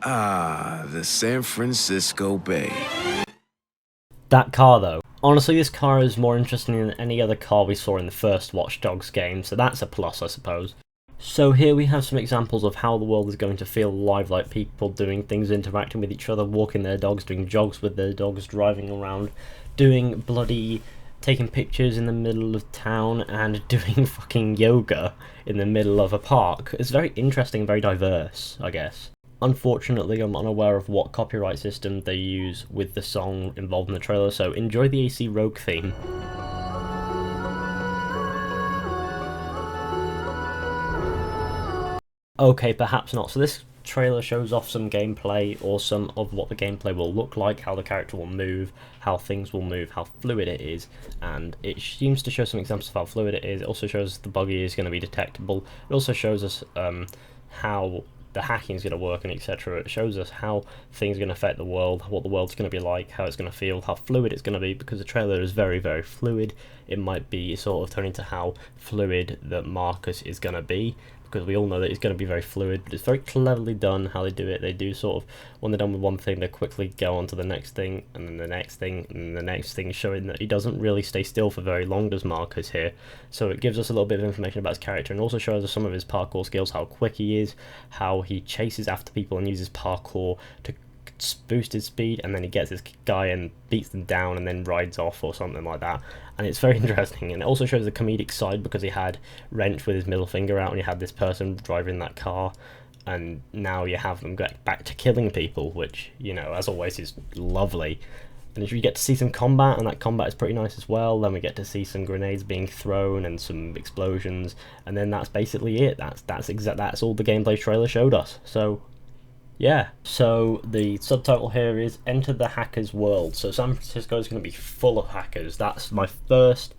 Ah, the San Francisco Bay. That car though. Honestly, this car is more interesting than any other car we saw in the first Watch Dogs game, so that's a plus, I suppose. So here we have some examples of how the world is going to feel alive, like people doing things, interacting with each other, walking their dogs, doing jogs with their dogs, driving around, doing bloody... taking pictures in the middle of town, and doing fucking yoga in the middle of a park. It's very interesting, very diverse, I guess. Unfortunately, I'm unaware of what copyright system they use with the song involved in the trailer, so enjoy the AC Rogue theme. Okay, perhaps not. So this trailer shows off some gameplay, or some of what the gameplay will look like, how the character will move, how things will move, how fluid it is, and it seems to show some examples of how fluid it is. It also shows the buggy is going to be detectable. It also shows us how the hacking is going to work, and etc. It shows us how things are going to affect the world, what the world's going to be like, how it's going to feel, how fluid it's going to be, because the trailer is very, very fluid. It might be sort of turning to how fluid that Marcus is going to be, because we all know that it's going to be very fluid, but it's very cleverly done how they do it. They do sort of, when they're done with one thing, they quickly go on to the next thing, and then the next thing, and then the next thing, showing that he doesn't really stay still for very long, does Marcus here. So it gives us a little bit of information about his character, and also shows us some of his parkour skills, how quick he is, how he chases after people and uses parkour to boost his speed, and then he gets this guy and beats them down and then rides off or something like that. And it's very interesting, and it also shows the comedic side, because he had Wrench with his middle finger out and you had this person driving that car, and now you have them get back to killing people, which, you know, as always is lovely. And you get to see some combat, and that combat is pretty nice as well. Then we get to see some grenades being thrown and some explosions, and then that's basically it. That's all the gameplay trailer showed us. So yeah, so the subtitle here is Enter the Hackers World. So San Francisco is going to be full of hackers. That's my first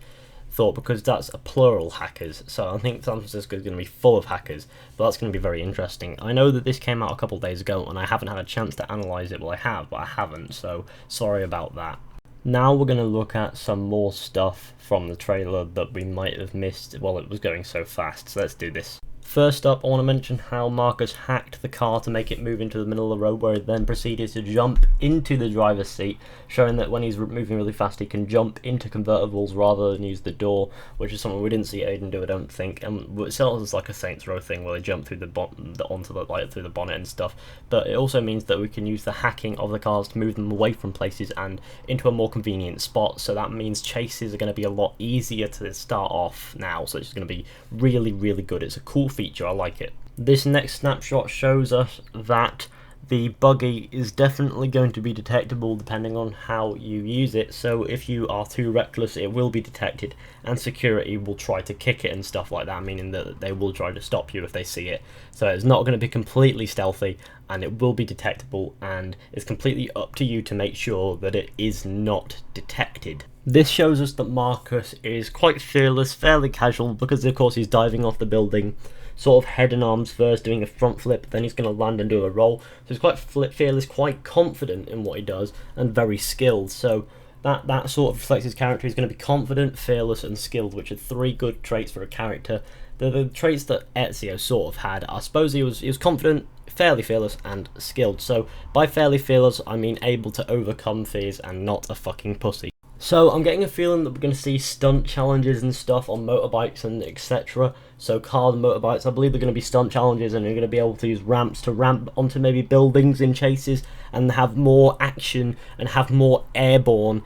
thought, because that's a plural hackers. So I think San Francisco is going to be full of hackers, but that's going to be very interesting. I know that this came out a couple of days ago and I haven't had a chance to analyse it. Well, I have, but I haven't, so sorry about that. Now we're going to look at some more stuff from the trailer that we might have missed while it was going so fast. So let's do this. First up, I want to mention how Marcus hacked the car to make it move into the middle of the road, where he then proceeded to jump into the driver's seat, showing that when he's moving really fast he can jump into convertibles rather than use the door, which is something we didn't see Aiden do, I don't think. And it sounds like a Saints Row thing where they jump through onto the light through the bonnet and stuff. But it also means that we can use the hacking of the cars to move them away from places and into a more convenient spot. So that means chases are going to be a lot easier to start off now. So it's going to be really, really good. It's a cool feature, I like it. This next snapshot shows us that the buggy is definitely going to be detectable depending on how you use it. So if you are too reckless, it will be detected, and security will try to kick it and stuff like that, meaning that they will try to stop you if they see it. So it's not going to be completely stealthy, and it will be detectable, and it's completely up to you to make sure that it is not detected. This shows us that Marcus is quite fearless, fairly casual, because of course he's diving off the building, sort of head and arms first, doing a front flip, then he's going to land and do a roll. So he's quite fearless, quite confident in what he does, and very skilled. So that sort of reflects his character. He's going to be confident, fearless, and skilled, which are three good traits for a character. The traits that Ezio sort of had. I suppose he was confident, fairly fearless, and skilled. So by fairly fearless, I mean able to overcome fears and not a fucking pussy. So I'm getting a feeling that we're going to see stunt challenges and stuff on motorbikes and etc. So cars and motorbikes, I believe they're going to be stunt challenges, and you're going to be able to use ramps to ramp onto maybe buildings in chases and have more action and have more airborne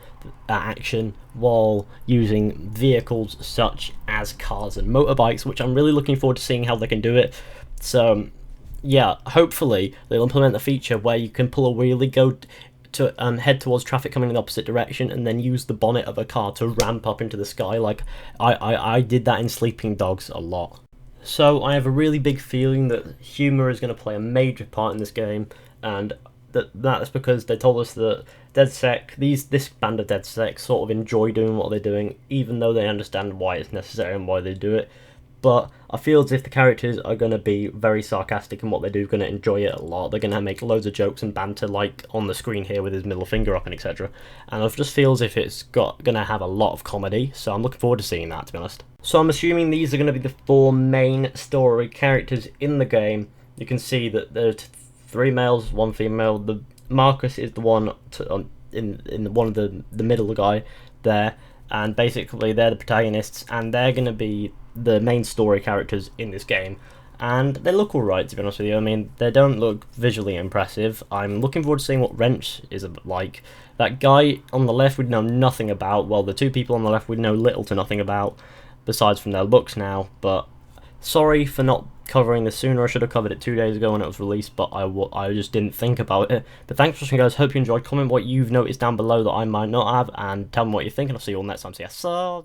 action while using vehicles such as cars and motorbikes, which I'm really looking forward to seeing how they can do it. So yeah, hopefully they'll implement a feature where you can pull a wheelie, go to head towards traffic coming in the opposite direction, and then use the bonnet of a car to ramp up into the sky. Like I did that in Sleeping Dogs a lot. So I have a really big feeling that humour is going to play a major part in this game, and that's because they told us that DedSec, this band of DedSec sort of enjoy doing what they're doing, even though they understand why it's necessary and why they do it. But I feel as if the characters are going to be very sarcastic in what they do, going to enjoy it a lot. They're going to make loads of jokes and banter, like on the screen here with his middle finger up and etc. And I just feel as if it's going to have a lot of comedy, so I'm looking forward to seeing that, to be honest. So I'm assuming these are going to be the four main story characters in the game. You can see that there are 3 males, 1 female. The Marcus is the one in one of the middle guy there, and basically they're the protagonists, and they're going to be the main story characters in this game. And they look alright, to be honest with you. I mean, they don't look visually impressive. I'm looking forward to seeing what Wrench is like. That guy on the left we'd know nothing about. Well, the two people on the left we'd know little to nothing about, besides from their looks now. But sorry for not covering this sooner. I should have covered it 2 days ago when it was released, but I just didn't think about it. But thanks for watching, guys. Hope you enjoyed. Comment what you've noticed down below that I might not have, and tell me what you think, and I'll see you all next time. See ya. So,